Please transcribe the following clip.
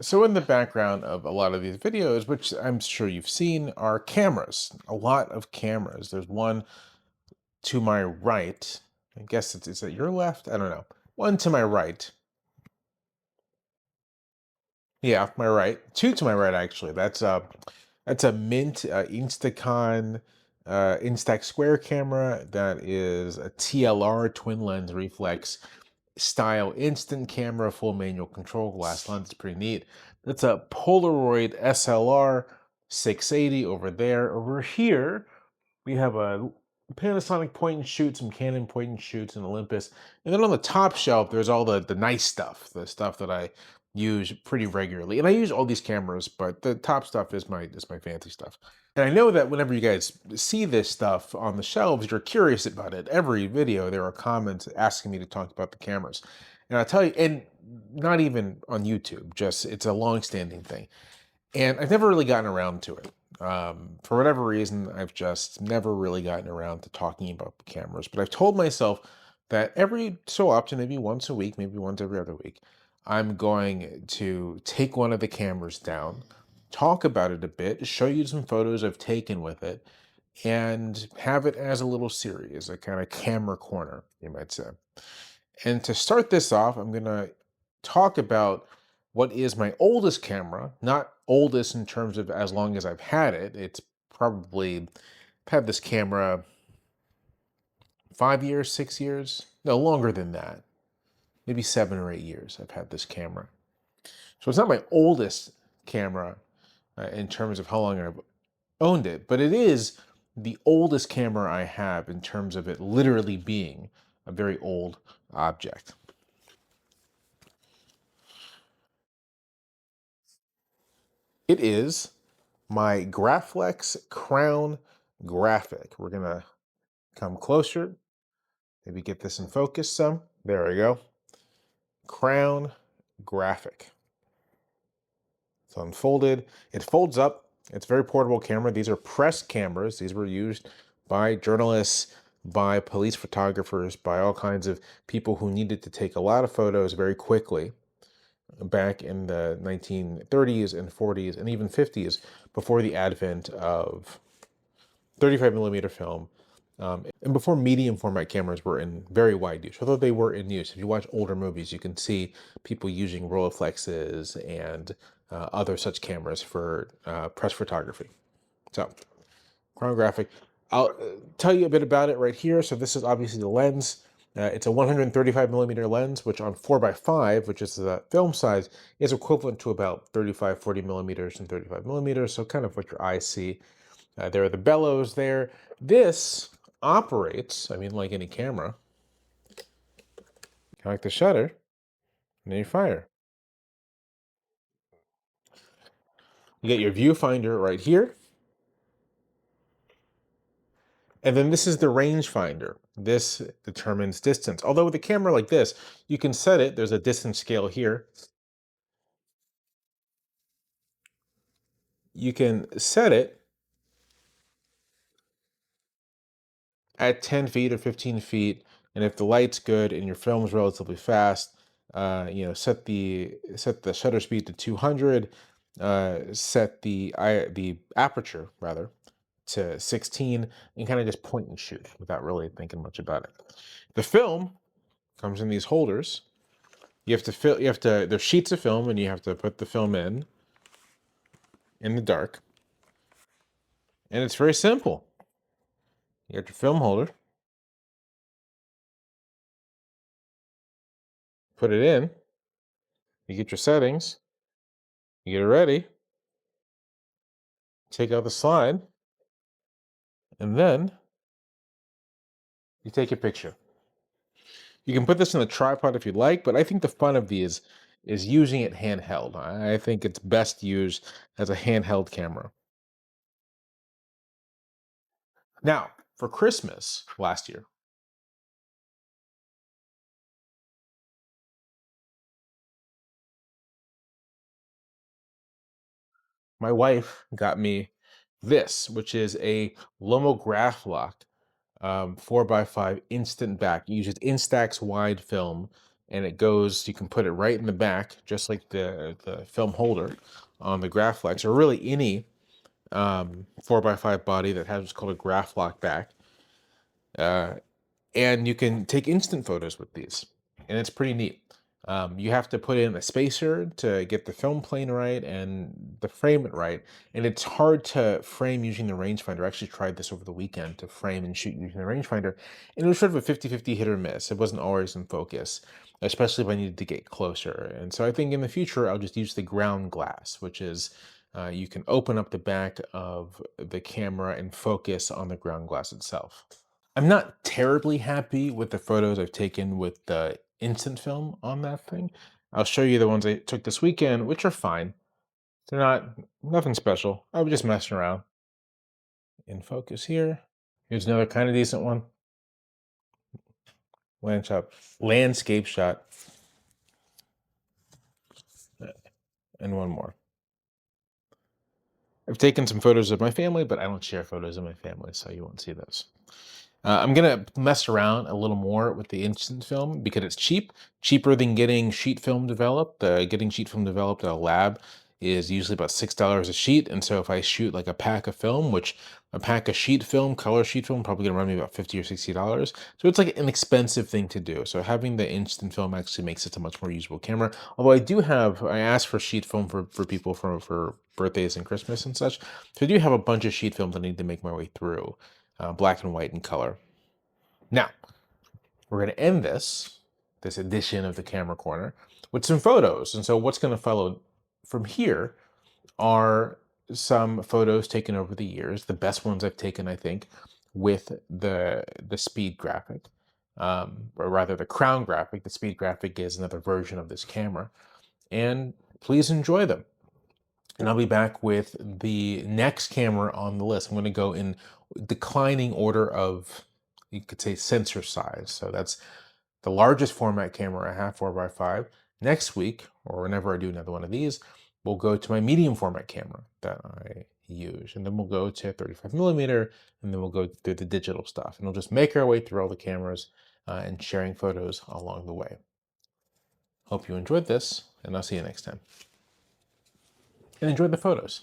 So in the background of a lot of these videos, which I'm sure you've seen, are cameras. A lot of cameras. There's one to my right. I guess it's is it your left? I don't know. One to my right. Yeah, my right. Two to my right actually. That's a Mint Instacon Instax Square camera. That is a TLR twin lens reflex style instant camera, full manual control, glass lens. It's pretty neat. That's a Polaroid SLR 680 over there. Over here, we have a Panasonic point and shoot, some Canon point and shoots, and Olympus. And then on the top shelf, there's all the nice stuff, the stuff that I use pretty regularly. And I use all these cameras, but the top stuff is my fancy stuff. And I know that whenever you guys see this stuff on the shelves, you're curious about it. Every video, there are comments asking me to talk about the cameras. And I'll tell you, and not even on YouTube, just it's a long-standing thing. And I've never really gotten around to it. For whatever reason, I've just never really gotten around to talking about the cameras. But I've told myself that every so often, maybe once a week, maybe once every other week, I'm going to take one of the cameras down, talk about it a bit, show you some photos I've taken with it, and have it as a little series, a kind of camera corner, you might say. And to start this off, I'm going to talk about what is my oldest camera, not oldest in terms of as long as I've had it. It's probably, I've had this camera 5 years, 6 years, no, longer than that, maybe 7 or 8 years I've had this camera. So it's not my oldest camera in terms of how long I've owned it, but it is the oldest camera I have in terms of it literally being a very old object. It is my Graflex Crown Graphic. We're gonna come closer, maybe get this in focus some. There we go. Crown Graphic. It's unfolded. It folds up. It's a very portable camera. These are press cameras. These were used by journalists, by police photographers, by all kinds of people who needed to take a lot of photos very quickly back in the 1930s and 40s and even 50s, before the advent of 35 millimeter film, and before medium format cameras were in very wide use, although they were in use. If you watch older movies, you can see people using Rolleiflexes and other such cameras for press photography. So, chronographic. I'll tell you a bit about it right here. So this is obviously the lens. It's a 135 millimeter lens, which on 4x5, which is the film size, is equivalent to about 35, 40 millimeters and 35 millimeters. So kind of what your eyes see. There are the bellows there. This operates, I mean, like any camera, like the shutter, and then you fire. You get your viewfinder right here. And then this is the rangefinder. This determines distance. Although with a camera like this, you can set it, there's a distance scale here. You can set it at 10 feet or 15 feet. And if the light's good and your film's relatively fast, set the shutter speed to 200, set the aperture rather to 16, and kind of just point and shoot without really thinking much about it. The film comes in these holders. There's sheets of film, and you have to put the film in the dark. And it's very simple. You got your film holder, put it in, you get your settings, you get it ready, take out the slide, and then you take a picture. You can put this in a tripod if you'd like, but I think the fun of these is using it handheld. I think it's best used as a handheld camera. Now, for Christmas last year, my wife got me this, which is a Lomograph lock 4x5 instant back. It uses Instax wide film and it goes, you can put it right in the back, just like the film holder on the Graflex, or really any 4x5 body that has what's called a Graflock back. And you can take instant photos with these, and it's pretty neat. You have to put in a spacer to get the film plane right and the frame it right, and it's hard to frame using the rangefinder. I actually tried this over the weekend to frame and shoot using the rangefinder, and it was sort of a 50-50 hit or miss. It wasn't always in focus, especially if I needed to get closer. And so I think in the future, I'll just use the ground glass, which is you can open up the back of the camera and focus on the ground glass itself. I'm not terribly happy with the photos I've taken with the instant film on that thing. I'll show you the ones I took this weekend, which are fine. They're not nothing special. I was just messing around. In focus here. Here's another kind of decent one. Landscape shot. And one more. I've taken some photos of my family, but I don't share photos of my family, so you won't see those. I'm gonna mess around a little more with the instant film because it's cheaper than getting sheet film developed. Getting sheet film developed at a lab is usually about $6 a sheet, and so if I shoot like a pack of film, which a pack of sheet film, color sheet film, probably gonna run me about $50 or $60. So it's like an expensive thing to do. So having the instant film actually makes it a much more usable camera. Although I asked for sheet film for people for birthdays and Christmas and such. So I do have a bunch of sheet films I need to make my way through. Black and white and color. Now, we're going to end this edition of the Camera Corner with some photos. And so what's going to follow from here are some photos taken over the years, the best ones I've taken, I think, with the Speed Graphic, or rather the Crown Graphic. The Speed Graphic is another version of this camera. And please enjoy them. And I'll be back with the next camera on the list. I'm going to go in declining order of, you could say, sensor size. So that's the largest format camera I have, 4x5. Next week, or whenever I do another one of these, we'll go to my medium format camera that I use. And then we'll go to 35mm, and then we'll go through the digital stuff. And we'll just make our way through all the cameras and sharing photos along the way. Hope you enjoyed this, and I'll see you next time. And enjoy the photos.